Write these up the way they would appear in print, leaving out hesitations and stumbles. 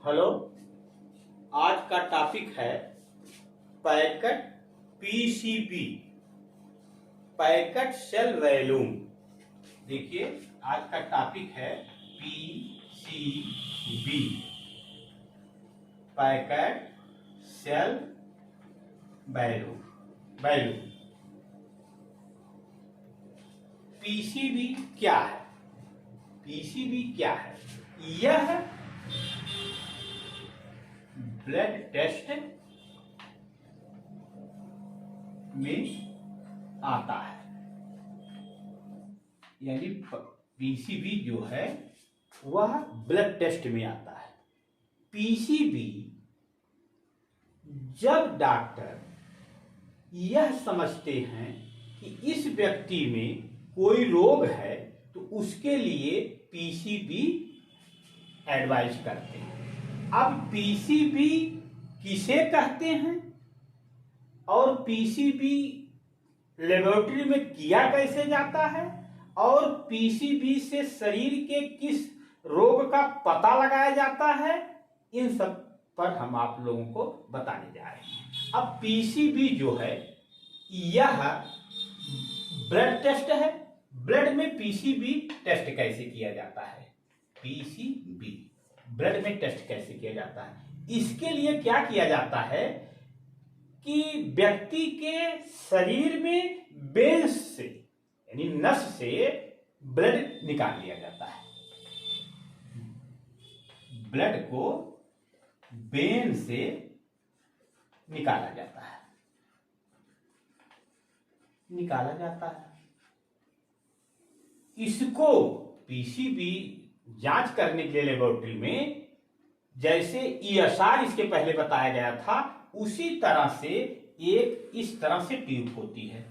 Hello. आज का topic है packet PCB, packet cell volume. देखिए, आज का टॉपिक है PCB, packet cell volume. PCB क्या है? पीसीबी क्या है? यह ब्लड टेस्ट में आता है, यानी पीसीबी जो है वह ब्लड टेस्ट में आता है। पीसीबी जब डॉक्टर यह समझते हैं कि इस व्यक्ति में कोई रोग है तो उसके लिए पीसीबी एडवाइज करते हैं। अब पीसीबी किसे कहते हैं और पीसीबी लेबोरेटरी में किया कैसे जाता है और पीसीबी से शरीर के किस रोग का पता लगाया जाता है, इन सब पर हम आप लोगों को बताने जा रहे हैं। अब पीसीबी जो है यह ब्लड टेस्ट है। ब्लड में पीसीबी टेस्ट कैसे किया जाता है? पीसीबी ब्लड में टेस्ट कैसे किया जाता है? इसके लिए क्या किया जाता है कि व्यक्ति के शरीर में वेन से यानी नस से ब्लड निकाल लिया जाता है। ब्लड को वेन से निकाला जाता है। इसको पीसीबी जांच करने के लिए लेबोरेटरी में जैसे ईएसआर इसके पहले बताया गया था, उसी तरह से एक इस तरह से ट्यूब होती है।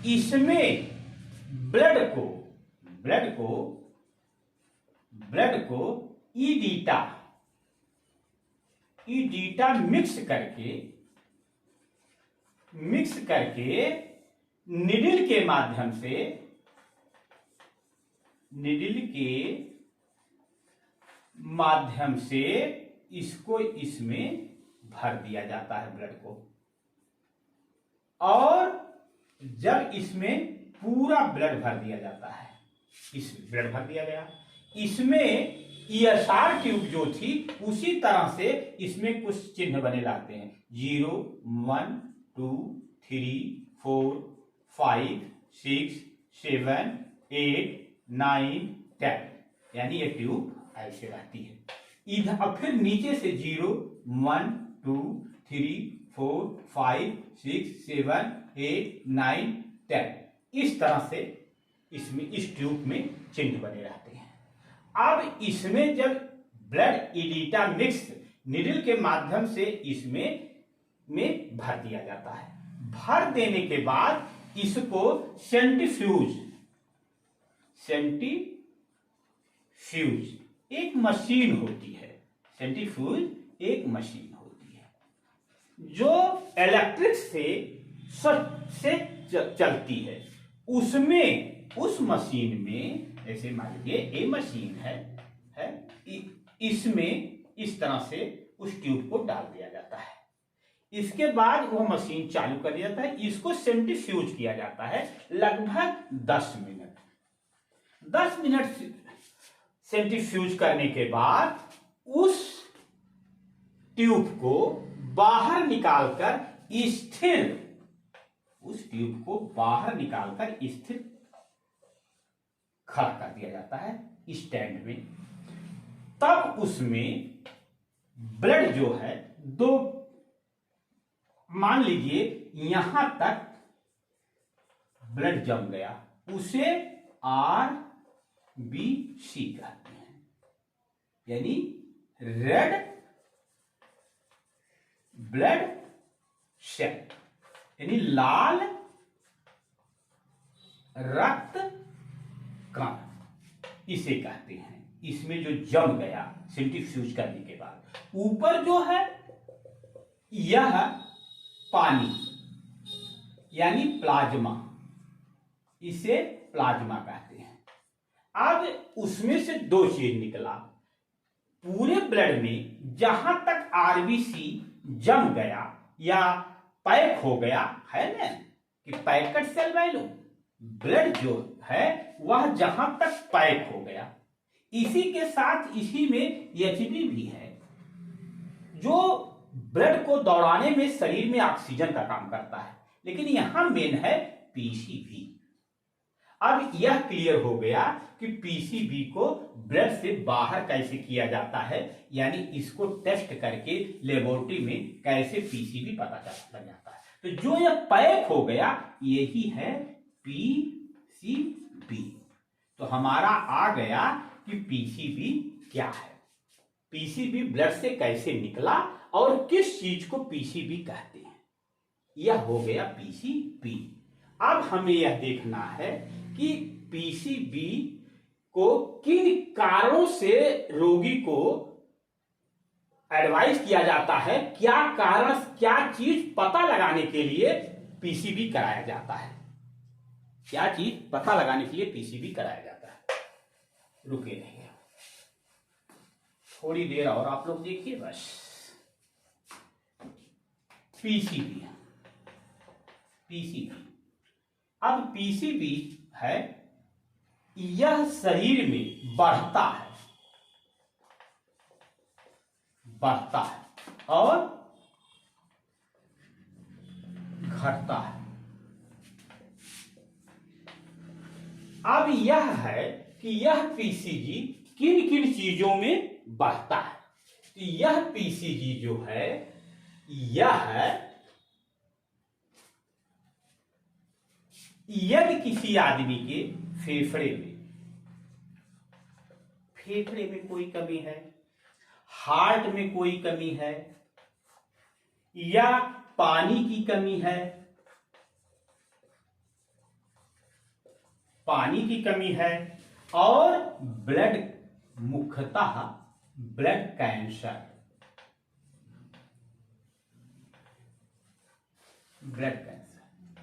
इसमें ब्लड को ईडीटा मिक्स करके निडिल के माध्यम से इसको इसमें भर दिया जाता है ब्लड को। और जब इसमें पूरा ब्लड भर दिया जाता है, ब्लड भर दिया गया, इसमें ईएसआर ट्यूब जो थी उसी तरह से इसमें कुछ चिन्ह बने लाते हैं। 0 1 2 3 4 5 6 7 8 9 10, यानी ये ट्यूब ऐसे रहती है। इधर फिर नीचे से 0 1 2 3 4 5 6 7 8 9 10, इस तरह से इसमें इस ट्यूब में चिन्ह बने रहते हैं। अब इसमें जब ब्लड ईडीटा मिक्स निडल के माध्यम से इसमें भर दिया जाता है। भर देने के बाद इसको सेंट्रीफ्यूज एक मशीन होती है। सेंट्रीफ्यूज एक मशीन होती है जो इलेक्ट्रिक से चलती है। उस मशीन में, ऐसे मान लीजिए ये मशीन है, इसमें इस तरह से उस ट्यूब को डाल दिया जाता है। इसके बाद वो मशीन चालू कर दिया जाता है। इसको सेंट्रीफ्यूज किया जाता है लगभग 10 मिनट सेंट्रीफ्यूज करने के बाद उस ट्यूब को बाहर निकालकर स्थिर खड़ा कर दिया जाता है स्टैंड में। तब उसमें ब्लड जो है मान लीजिए यहां तक ब्लड जम गया, उसे RBC कहते हैं, यानी रेड ब्लड सेल, यानी लाल रक्त कण इसे कहते हैं। इसमें जो जम गया सेंट्रीफ्यूज करने के बाद, ऊपर जो है यह पानी यानी प्लाज्मा, इसे प्लाज्मा कहते हैं। अब उसमें से दो चीज निकला, पूरे ब्लड में जहां तक आरबीसी जम गया या पैक हो गया है ना, कि पैकेट सेल वैल्यू, ब्लड जो है वह जहां तक पैक हो गया, इसी के साथ इसी में एचबी भी है जो ब्लड को दौड़ाने में शरीर में ऑक्सीजन का काम करता है, लेकिन यहां मेन है पीसीबी। अब यह क्लियर हो गया कि पीसीबी को ब्लड से बाहर कैसे किया जाता है, यानी इसको टेस्ट करके लेबोरेटरी में कैसे पीसीबी पता लग जाता है। तो जो यह पैक हो गया यही है पीसीबी। तो हमारा आ गया कि पीसीबी क्या है, पीसीबी ब्लड से कैसे निकला और किस चीज को पीसीबी कहते हैं, यह हो गया पीसीबी। अब हमें यह देखना है कि पीसीबी को किन कारणों से रोगी को एडवाइस किया जाता है, क्या कारण, क्या चीज पता लगाने के लिए पीसीबी कराया जाता है, क्या चीज पता लगाने के लिए पीसीबी कराया जाता है। रुके रहिए थोड़ी देर और आप लोग देखिए बस। पीसीबी, पीसीबी, अब पीसीबी है, यह शरीर में बढ़ता है और घटता है। अब यह है कि यह पीसीबी किन किन चीजों में बढ़ता है। तो यह पीसीबी जो है यह है, यदि किसी आदमी के फेफड़े में कोई कमी है, हार्ट में कोई कमी है, या पानी की कमी है, और ब्लड, मुख्यतः ब्लड कैंसर,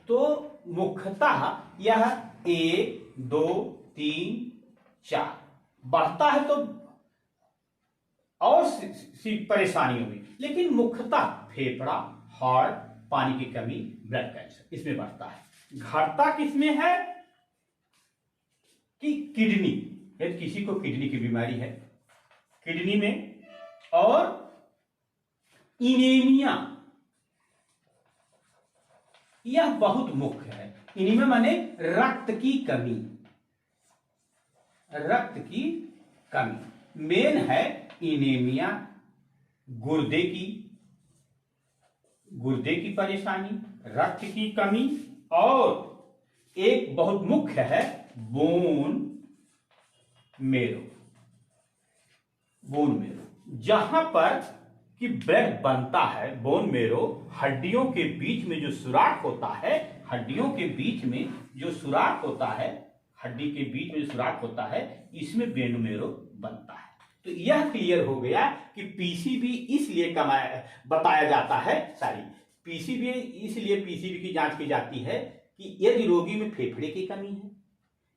तो मुख्यतः यह 1, 2, 3, 4 बढ़ता है तो और सी परेशानियों में, लेकिन मुख्यतः फेफड़ा, हार्ट, पानी की कमी, ब्लड कैंसर, इसमें बढ़ता है। घटता किसमें है कि किडनी, यदि किसी को किडनी की बीमारी है, किडनी में, और इनेमिया, यह बहुत मुख्य है। इनेमिया माने रक्त की कमी, मेन है इनेमिया, गुर्दे की परेशानी, रक्त की कमी, और एक बहुत मुख्य है बोन मेरो, जहां पर कि ब्लड बनता है। बोन मेरो हड्डियों के बीच में जो सुराख होता है, हड्डी के बीच में सुराख होता है, इसमें बोन मेरो बनता है। तो यह क्लियर हो गया कि पीसीबी इसलिए बताया जाता है, पीसीबी की जांच की जाती है कि यदि रोगी में फेफड़े की कमी है,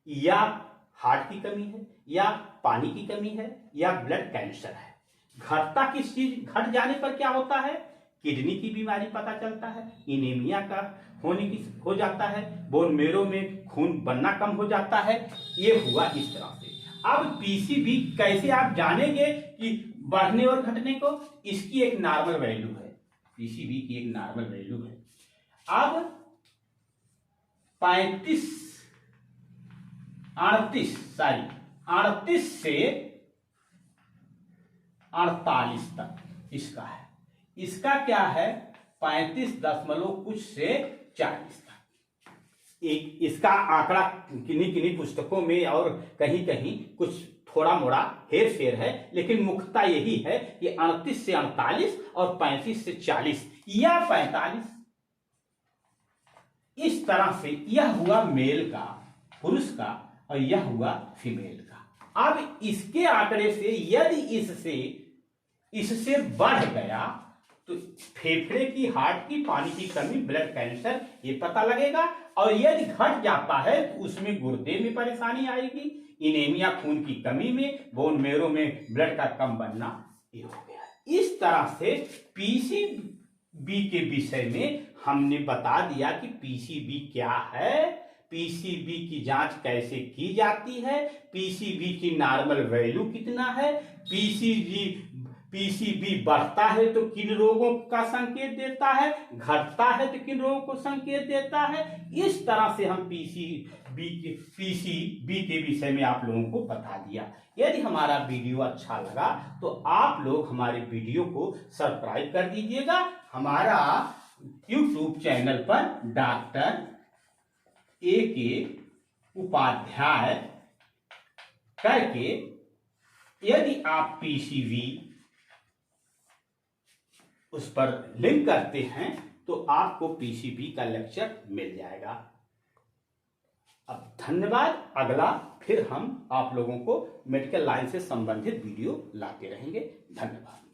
या हार्ट की कमी है, या पानी की कमी है, या ब्लड कैंसर है। घटता किस चीज, घट जाने पर क्या होता है, किडनी की बीमारी पता चलता है, इनेमिया का हो जाता है, बोन मेरो में खून बनना कम हो जाता है। ये हुआ इस तरह से। अब पीसीबी कैसे आप जानेंगे कि बढ़ने और घटने को, इसकी एक नॉर्मल वैल्यू है, पीसीबी की एक नॉर्मल वैल्यू है। अब 38 से 48 तक इसका है, इसका क्या है 35 दशमलव कुछ से 40 तक। इसका आंकड़ा किन्हीं पुस्तकों में और कहीं कुछ थोड़ा मोड़ा हेर फेर है, लेकिन मुख्यता यही है कि 38 से 48 और 35 से 40 या 45, इस तरह से यह हुआ मेल का, पुरुष का, और यह हुआ फीमेल का। अब इसके आंकड़े से यदि इससे बढ़ गया तो फेफड़े की, हार्ट की, पानी की कमी, ब्लड कैंसर, ये पता लगेगा। और यदि घट जाता है तो उसमें गुर्दे में परेशानी आएगी, इनेमिया खून की कमी में, बोन मेरो में ब्लड का कम बनना, ये हो गया। इस तरह से पीसीबी के विषय में हमने बता दिया कि पीसीबी क्या है, पीसीबी की जांच कैसे की जाती है, पीसीबी की नॉर्मल वैल्यू कितना है, पीसीबी बढ़ता है तो किन रोगों का संकेत देता है, घटता है तो किन रोगों को संकेत देता है। इस तरह से हम पीसीबी के विषय में आप लोगों को बता दिया। यदि हमारा वीडियो अच्छा लगा तो आप लोग हमारे वीडियो को सब्सक्राइब कर दीजिएगा। हमारा YouTube चैनल पर डॉक्टर AK उपाध्याय करके यदि आप पीसीबी उस पर लिंक करते हैं तो आपको पीसीबी का लेक्चर मिल जाएगा। अब धन्यवाद। अगला फिर हम आप लोगों को मेडिकल लाइन से संबंधित वीडियो लाते रहेंगे। धन्यवाद।